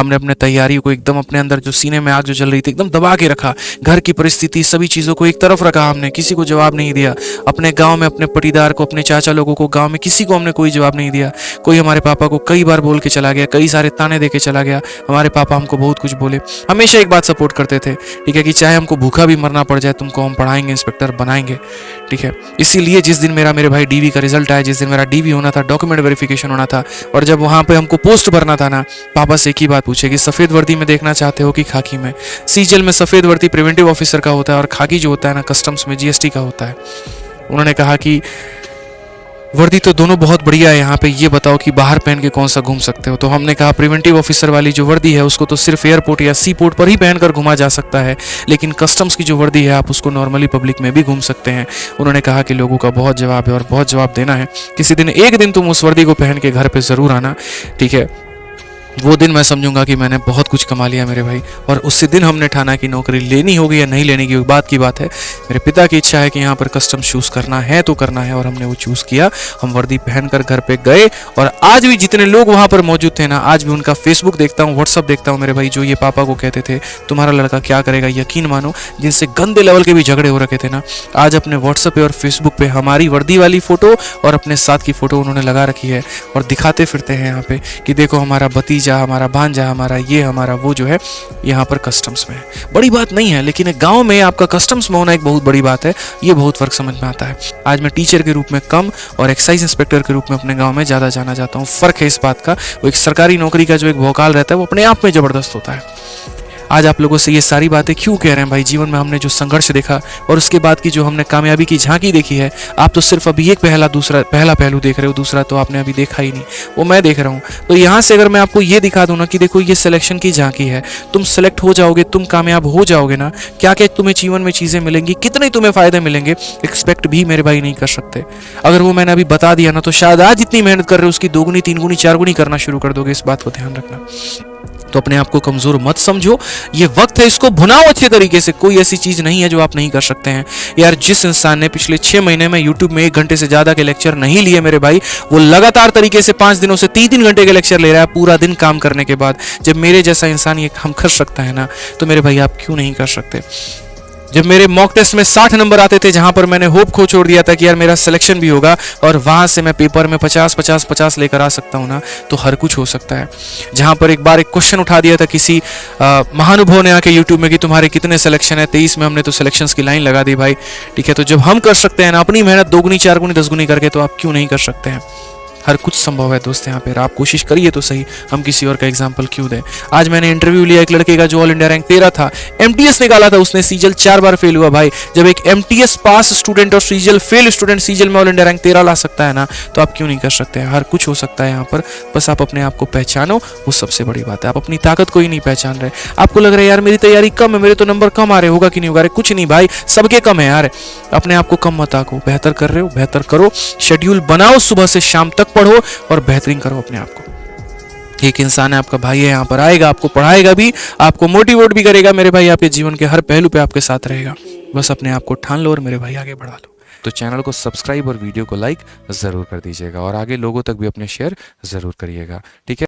हमने अपने तैयारी को एकदम अपने अंदर जो सीने में आग जो जल रही थी एकदम दबा के रखा। घर की परिस्थिति सभी चीज़ों को एक तरफ रखा, हमने किसी को जवाब नहीं दिया। अपने गांव में अपने पटीदार को, अपने चाचा लोगों को, गांव में किसी को हमने कोई जवाब नहीं दिया। कोई हमारे पापा को कई बार बोल के चला गया, कई सारे ताने दे के चला गया। हमारे पापा हमको बहुत कुछ बोले, हमेशा एक बात सपोर्ट करते थे, ठीक है, कि चाहे हमको भूखा भी मरना पड़ जाए तुमको हम पढ़ाएंगे, इंस्पेक्टर बनाएंगे, ठीक है। इसीलिए जिस दिन मेरे भाई डीवी का रिजल्ट आया, जिस दिन मेरा डीवी होना था, डॉक्यूमेंट वेरिफिकेशन होना था, और जब वहाँ पे हमको पोस्ट भरना था ना, पापा से एक ही बात पूछे कि सफ़ेद वर्दी में देखना चाहते हो कि खाकी में। सीजल में सफ़ेद वर्दी प्रिवेंटिव ऑफिसर का होता है और खाकी जो होता है ना कस्टम्स में जीएसटी का होता है। उन्होंने कहा कि वर्दी तो दोनों बहुत बढ़िया है, यहाँ पे ये बताओ कि बाहर पहन के कौन सा घूम सकते हो। तो हमने कहा प्रिवेंटिव ऑफिसर वाली जो वर्दी है उसको तो सिर्फ एयरपोर्ट या सी पोर्ट पर ही पहनकर घुमा जा सकता है, लेकिन कस्टम्स की जो वर्दी है आप उसको नॉर्मली पब्लिक में भी घूम सकते हैं। उन्होंने कहा कि लोगों का बहुत जवाब है और बहुत जवाब देना है, किसी दिन एक दिन तुम उस वर्दी को पहन के घर पे ज़रूर आना, ठीक है। वो दिन मैं समझूंगा कि मैंने बहुत कुछ कमा लिया मेरे भाई। और उससे दिन हमने ठाना कि नौकरी लेनी होगी या नहीं लेने की बात है। मेरे पिता की इच्छा है कि यहाँ पर कस्टम चूज़ करना है तो करना है, और हमने वो चूज़ किया। हम वर्दी पहनकर घर पे गए, और आज भी जितने लोग वहाँ पर मौजूद थे ना, आज भी उनका फेसबुक देखता हूँ, व्हाट्सअप देखता हूँ मेरे भाई, जो ये पापा को कहते थे तुम्हारा लड़का क्या करेगा, यकीन मानो जिनसे गंदे लेवल के भी झगड़े हो रखे थे ना, आज अपने व्हाट्सअप पे और फेसबुक पे हमारी वर्दी वाली फ़ोटो और अपने साथ की फ़ोटो उन्होंने लगा रखी है, और दिखाते फिरते हैं यहाँ पे कि देखो हमारा भतीजा, हमारा भांजा, हमारा ये, हमारा वो जो है यहाँ पर कस्टम्स में है। बड़ी बात नहीं है, लेकिन गांव में आपका कस्टम्स में होना एक बहुत बड़ी बात है। ये बहुत फर्क समझ में आता है। आज मैं टीचर के रूप में कम और एक्साइज इंस्पेक्टर के रूप में अपने गांव में ज़्यादा जाना चाहता हूँ। फ़र्क है इस बात का। वो एक सरकारी नौकरी का जो एक भौकाल रहता है वो अपने आप में ज़बरदस्त होता है। आज आप लोगों से ये सारी बातें क्यों कह रहे हैं भाई? जीवन में हमने जो संघर्ष देखा और उसके बाद की जो हमने कामयाबी की झांकी देखी है, आप तो सिर्फ अभी एक पहला पहलू देख रहे हो, दूसरा तो आपने अभी देखा ही नहीं, वो मैं देख रहा हूँ। तो यहाँ से अगर मैं आपको ये दिखा दूँ ना कि देखो ये सिलेक्शन की झांकी है, तुम सेलेक्ट हो जाओगे, तुम कामयाब हो जाओगे ना, क्या क्या तुम्हें जीवन में चीज़ें मिलेंगी, कितने तुम्हें फ़ायदे मिलेंगे, एक्सपेक्ट भी मेरे भाई नहीं कर सकते। अगर वो मैंने अभी बता दिया ना, तो शायद आज जितनी मेहनत कर रहे हो उसकी 2 गुनी 3 गुनी 4 गुनी करना शुरू कर दोगे। इस बात को ध्यान रखना। तो अपने आप को कमजोर मत समझो, ये वक्त है, इसको भुनाओ अच्छे तरीके से। कोई ऐसी चीज नहीं है जो आप नहीं कर सकते हैं यार। जिस इंसान ने पिछले 6 महीने में YouTube में 1 घंटे से ज्यादा के लेक्चर नहीं लिए मेरे भाई, वो लगातार तरीके से 5 दिनों से 3-3 घंटे के लेक्चर ले रहा है पूरा दिन काम करने के बाद। जब मेरे जैसा इंसान ये काम कर सकता है ना, तो मेरे भाई आप क्यों नहीं कर सकते? जब मेरे मॉक टेस्ट में 60 नंबर आते थे, जहां पर मैंने होप खो छोड़ दिया था कि यार मेरा सिलेक्शन भी होगा, और वहां से मैं पेपर में 50-50-50 लेकर आ सकता हूं ना, तो हर कुछ हो सकता है। जहां पर एक बार एक क्वेश्चन उठा दिया था किसी महानुभव ने आके YouTube में कि तुम्हारे कितने सिलेक्शन है, 23 में हमने तो सिलेक्शंस की लाइन लगा दी भाई, ठीक है। तो जब हम कर सकते हैं ना अपनी मेहनत 2 गुनी 4 गुनी 10 गुनी करके, तो आप क्यों नहीं कर सकते हैं? हर कुछ संभव है दोस्त यहाँ पे। आप कोशिश करिए तो सही, हम किसी और का एग्जाम्पल क्यों दें। आज मैंने इंटरव्यू लिया एक लड़के का जो ऑल इंडिया रैंक 13 था, एमटीएस निकाला था उसने, सीजल 4 बार फेल हुआ भाई। जब एक एमटीएस पास स्टूडेंट और सीजल फेल स्टूडेंट सीजल में ऑल इंडिया रैंक 13 ला सकता है ना, तो आप क्यों नहीं कर सकते हैं? हर कुछ हो सकता है यहाँ पर, बस आप अपने आप को पहचानो, वो सबसे बड़ी बात है। आप अपनी ताकत को ही नहीं पहचान रहे। आपको लग रहा है यार मेरी तैयारी कम है, मेरे तो नंबर कम आ रहे, होगा कि नहीं होगा? कुछ नहीं भाई, सबके कम है यार। अपने आप को कम मत आको, बेहतर कर रहे हो बेहतर करो, शेड्यूल बनाओ, सुबह से शाम तक पढ़ो और बेहतरीन करो अपने आप को। एक इंसान है, आपका भाई है, यहाँ पर आएगा, आपको पढ़ाएगा भी, आपको मोटिवेट भी करेगा मेरे भाई, आपके जीवन के हर पहलू पे आपके साथ रहेगा। बस अपने आप को ठान लो और मेरे भाई आगे बढ़ा लो। तो चैनल को सब्सक्राइब और वीडियो को लाइक ज़रूर कर दीजिएगा, और आगे लोगों तक भी अपने शेयर ज़रूर करिएगा, ठीक है।